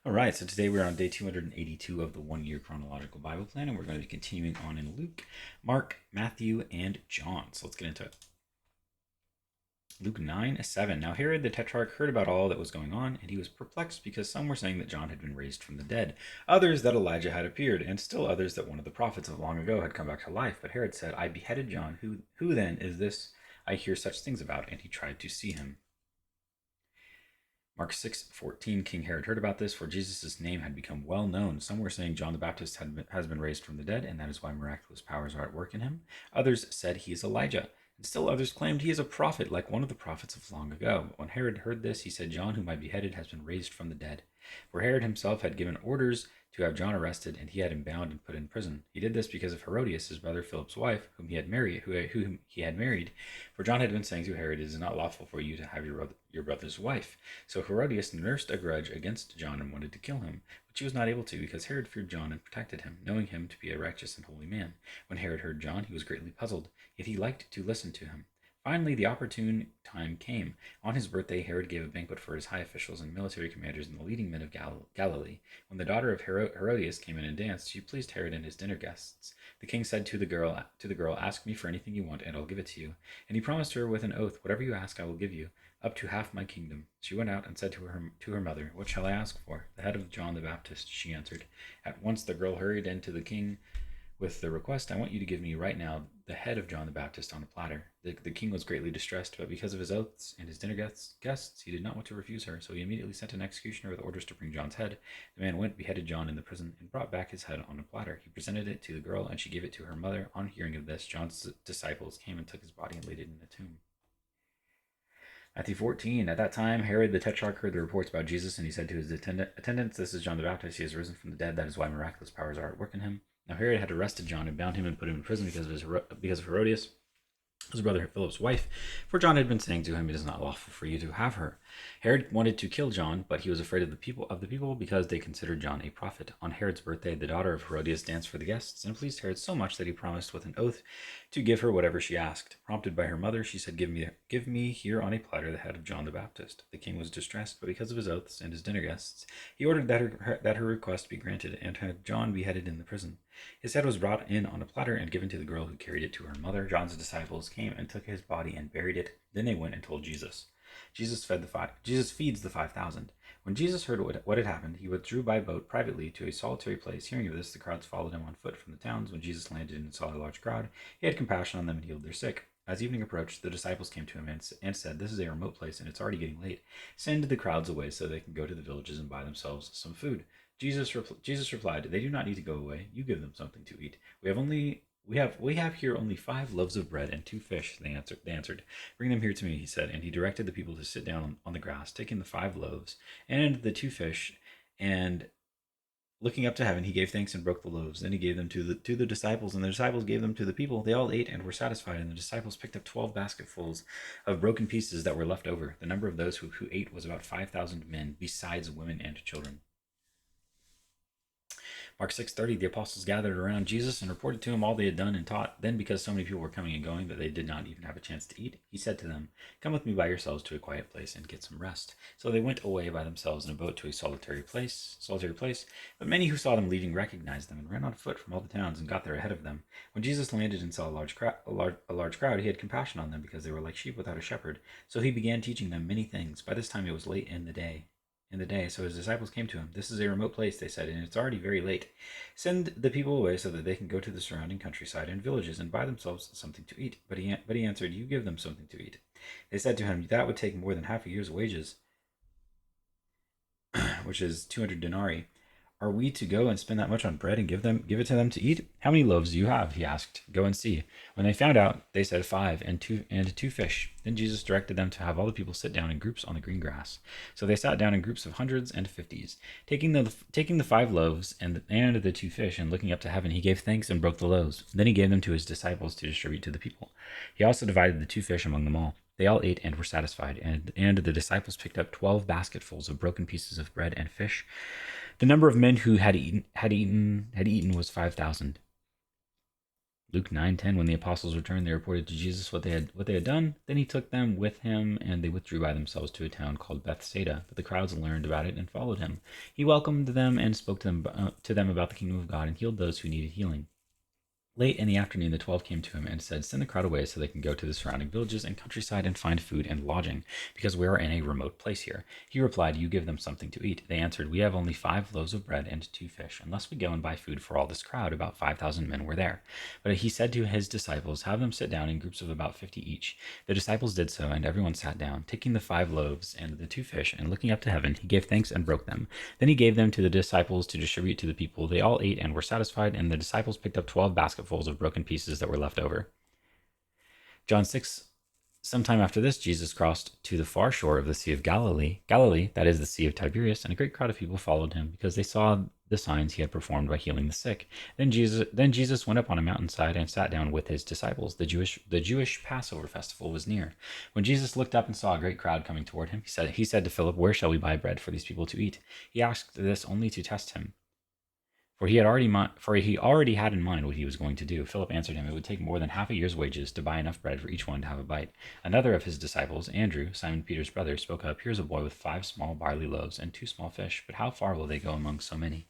All right, so today we're on day 282 of the 1 year chronological Bible plan, and we're going to be continuing on in Luke, Mark, Matthew, and John. So let's get into it. Luke 9:7. Now Herod the Tetrarch heard about all that was going on, and he was perplexed because some were saying that John had been raised from the dead, others that Elijah had appeared, and still others that one of the prophets of long ago had come back to life. But Herod said, I beheaded John. Who then is this I hear such things about? And he tried to see him. Mark 6:14. King Herod heard about this, for Jesus' name had become well known. Some were saying John the Baptist has been raised from the dead, and that is why miraculous powers are at work in him. Others said he is Elijah, and still others claimed he is a prophet, like one of the prophets of long ago. But when Herod heard this, he said, John, whom I beheaded, has been raised from the dead. For Herod himself had given orders to have John arrested, and he had him bound and put in prison. He did this because of Herodias, his brother Philip's wife, whom he had married. For John had been saying to Herod, "It is not lawful for you to have your brother's wife." So Herodias nursed a grudge against John and wanted to kill him, but she was not able to, because Herod feared John and protected him, knowing him to be a righteous and holy man. When Herod heard John, he was greatly puzzled, yet he liked to listen to him. Finally, the opportune time came. On his birthday, Herod gave a banquet for his high officials and military commanders and the leading men of Galilee. When the daughter of Herodias came in and danced, she pleased Herod and his dinner guests. The king said to the girl, "Ask me for anything you want, and I'll give it to you." And he promised her with an oath, "Whatever you ask, I will give you, up to half my kingdom." She went out and said to her mother, "What shall I ask for?" "The head of John the Baptist," she answered. At once the girl hurried into the king with the request, "I want you to give me right now the head of John the Baptist on a platter." The king was greatly distressed, but because of his oaths and his dinner guests, he did not want to refuse her. So he immediately sent an executioner with orders to bring John's head. The man went, beheaded John in the prison, and brought back his head on a platter. He presented it to the girl, and she gave it to her mother. On hearing of this, John's disciples came and took his body and laid it in the tomb. Matthew 14. At that time, Herod the Tetrarch heard the reports about Jesus, and he said to his attendants, "This is John the Baptist. He has risen from the dead. That is why miraculous powers are at work in him." Now Herod had arrested John and bound him and put him in prison because of Herodias, his brother Philip's wife, for John had been saying to him, "It is not lawful for you to have her." Herod wanted to kill John, but he was afraid of the people because they considered John a prophet. On Herod's birthday, the daughter of Herodias danced for the guests, and pleased Herod so much that he promised with an oath to give her whatever she asked. Prompted by her mother, she said, Give me here on a platter the head of John the Baptist." The king was distressed, but because of his oaths and his dinner guests, he ordered that her request be granted, and had John beheaded in the prison. His head was brought in on a platter and given to the girl, who carried it to her mother. John's disciples came and took his body and buried it. Then they went and told Jesus. Jesus feeds the 5,000. When Jesus heard what had happened, he withdrew by boat privately to a solitary place. Hearing of this, the crowds followed him on foot from the towns. When Jesus landed and saw a large crowd, he had compassion on them and healed their sick. As evening approached, the disciples came to him and said, "This is a remote place, and it's already getting late. Send the crowds away so they can go to the villages and buy themselves some food." Jesus replied, "They do not need to go away. You give them something to eat." We have here only 5 loaves of bread and 2 fish," they answered. "Bring them here to me," he said, and he directed the people to sit down on the grass. Taking the 5 loaves and the 2 fish, and looking up to heaven, he gave thanks and broke the loaves. Then he gave them to the disciples, and the disciples gave them to the people. They all ate and were satisfied, and the disciples picked up 12 basketfuls of broken pieces that were left over. The number of those who ate was about 5,000 men, besides women and children. Mark 6:30, the apostles gathered around Jesus and reported to him all they had done and taught. Then, because so many people were coming and going that they did not even have a chance to eat, he said to them, "Come with me by yourselves to a quiet place and get some rest." So they went away by themselves in a boat to a solitary place. But many who saw them leaving recognized them and ran on foot from all the towns and got there ahead of them. When Jesus landed and saw a large crowd, he had compassion on them because they were like sheep without a shepherd. So he began teaching them many things. By this time it was late in the day. So his disciples came to him. "This is a remote place," they said, "and it's already very late. Send the people away so that they can go to the surrounding countryside and villages and buy themselves something to eat." But he answered, "You give them something to eat." They said to him, "That would take more than half a year's wages, which is 200 denarii. Are we to go and spend that much on bread and give it to them to eat? How many loaves do you have?" he asked. "Go and see." When they found out, they said 5 and 2 fish. Then Jesus directed them to have all the people sit down in groups on the green grass. So they sat down in groups of hundreds and fifties. Taking the 5 loaves and the 2 fish, and looking up to heaven, he gave thanks and broke the loaves. Then he gave them to his disciples to distribute to the people. He also divided the 2 fish among them all. They all ate and were satisfied, and the disciples picked up 12 basketfuls of broken pieces of bread and fish. The number of men who had eaten was 5,000. Luke 9:10, when the apostles returned, they reported to Jesus what they had done. Then he took them with him, and they withdrew by themselves to a town called Bethsaida. But the crowds learned about it and followed him. He welcomed them and spoke to them about the kingdom of God and healed those who needed healing. Late in the afternoon, the 12 came to him and said, "Send the crowd away so they can go to the surrounding villages and countryside and find food and lodging, because we are in a remote place here." He replied, "You give them something to eat." They answered, "We have only 5 loaves of bread and 2 fish. Unless we go and buy food for all this crowd." About 5,000 men were there. But he said to his disciples, "Have them sit down in groups of about 50 each." The disciples did so, and everyone sat down. Taking the 5 loaves and the 2 fish, and looking up to heaven, he gave thanks and broke them. Then he gave them to the disciples to distribute to the people. They all ate and were satisfied, and the disciples picked up 12 basketfuls of broken pieces that were left over. John 6. Sometime after this, Jesus crossed to the far shore of the Sea of Galilee. Galilee, that is the Sea of Tiberias, and a great crowd of people followed him because they saw the signs he had performed by healing the sick. Then Jesus went up on a mountainside and sat down with his disciples. The Jewish Passover festival was near. When Jesus looked up and saw a great crowd coming toward him, he said to Philip, "Where shall we buy bread for these people to eat?" He asked this only to test him, for he already had in mind what he was going to do. Philip answered him, "It would take more than half a year's wages to buy enough bread for each one to have a bite." Another of his disciples, Andrew, Simon Peter's brother, spoke up, "Here's a boy with 5 small barley loaves and 2 small fish, but how far will they go among so many?"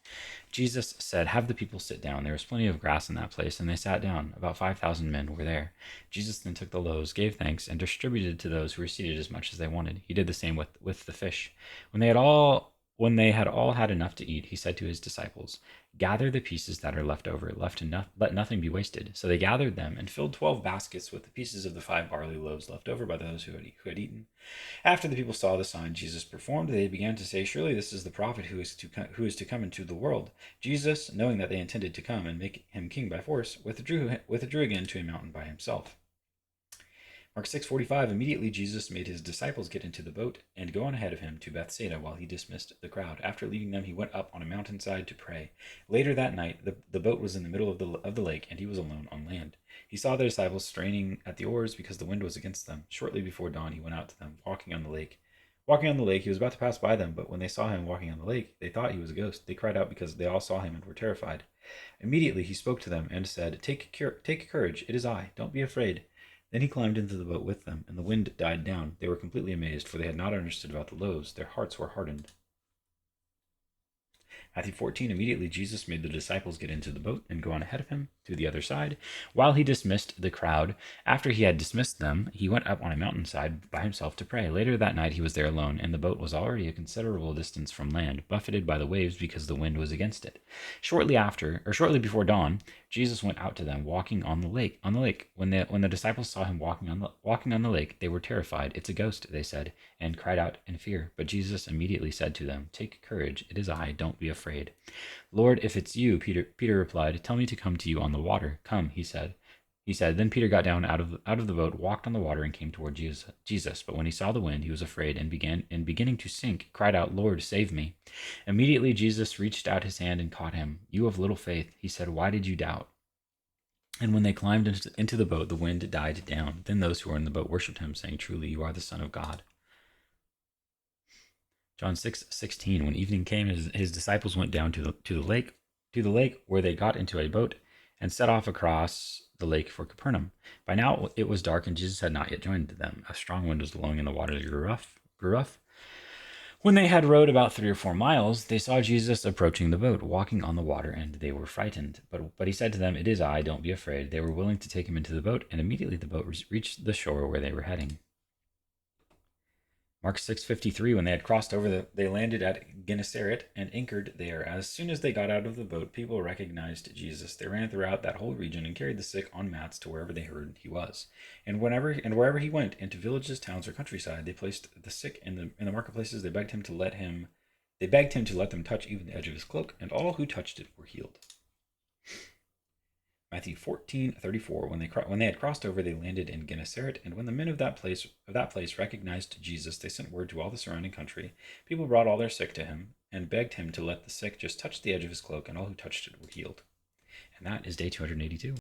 Jesus said, "Have the people sit down." There was plenty of grass in that place, and they sat down. About 5,000 men were there. Jesus then took the loaves, gave thanks, and distributed to those who were seated as much as they wanted. He did the same with the fish. When they had all had enough to eat, he said to his disciples, "Gather the pieces that are left over, let nothing be wasted." So they gathered them and filled 12 baskets with the pieces of the 5 barley loaves left over by those who had eaten. After the people saw the sign Jesus performed, they began to say, "Surely this is the prophet who is to come into the world." Jesus, knowing that they intended to come and make him king by force, withdrew again to a mountain by himself. Mark 6:45, immediately Jesus made his disciples get into the boat and go on ahead of him to Bethsaida while he dismissed the crowd. After leaving them, he went up on a mountainside to pray. Later that night, the boat was in the middle of the lake, and he was alone on land. He saw the disciples straining at the oars because the wind was against them. Shortly before dawn, he went out to them, walking on the lake. Walking on the lake, he was about to pass by them, but when they saw him walking on the lake, they thought he was a ghost. They cried out because they all saw him and were terrified. Immediately he spoke to them and said, Take courage, it is I, don't be afraid." Then he climbed into the boat with them, and the wind died down. They were completely amazed, for they had not understood about the loaves. Their hearts were hardened. Matthew 14, immediately Jesus made the disciples get into the boat and go on ahead of him to the other side, while he dismissed the crowd. After he had dismissed them, he went up on a mountainside by himself to pray. Later that night he was there alone, and the boat was already a considerable distance from land, buffeted by the waves because the wind was against it. Shortly before dawn, Jesus went out to them, walking on the lake. When the disciples saw him walking on the lake, they were terrified. "It's a ghost," they said, and cried out in fear. But Jesus immediately said to them, "Take courage, it is I, don't be afraid." "Lord, if it's you," Peter replied, "tell me to come to you on the water." "Come," he said. Then Peter got down out of the boat, walked on the water, and came toward Jesus. But when he saw the wind, he was afraid, and beginning to sink, cried out, "Lord, save me." Immediately Jesus reached out his hand and caught him. "You of little faith," he said, "why did you doubt?" And when they climbed into the boat, the wind died down. Then those who were in the boat worshipped him, saying, "Truly, you are the Son of God." John 6:16. When evening came, his disciples went down to the lake, where they got into a boat and set off across the lake for Capernaum. By now it was dark, and Jesus had not yet joined them. A strong wind was blowing, and the waters grew rough. When they had rowed about 3 or 4 miles, they saw Jesus approaching the boat, walking on the water, and they were frightened. But he said to them, "It is I, don't be afraid." They were willing to take him into the boat, and immediately the boat reached the shore where they were heading. Mark 6:53. When they had crossed over, they landed at Gennesaret and anchored there. As soon as they got out of the boat, people recognized Jesus. They ran throughout that whole region and carried the sick on mats to wherever they heard he was. And wherever he went, into villages, towns, or countryside, they placed the sick in the marketplaces. They begged him to let them touch even the edge of his cloak, and all who touched it were healed. Matthew 14:34. When they had crossed over, they landed in Gennesaret, and when the men of that place recognized Jesus, they sent word to all the surrounding country. People brought all their sick to him and begged him to let the sick just touch the edge of his cloak, and all who touched it were healed. And that is day 282.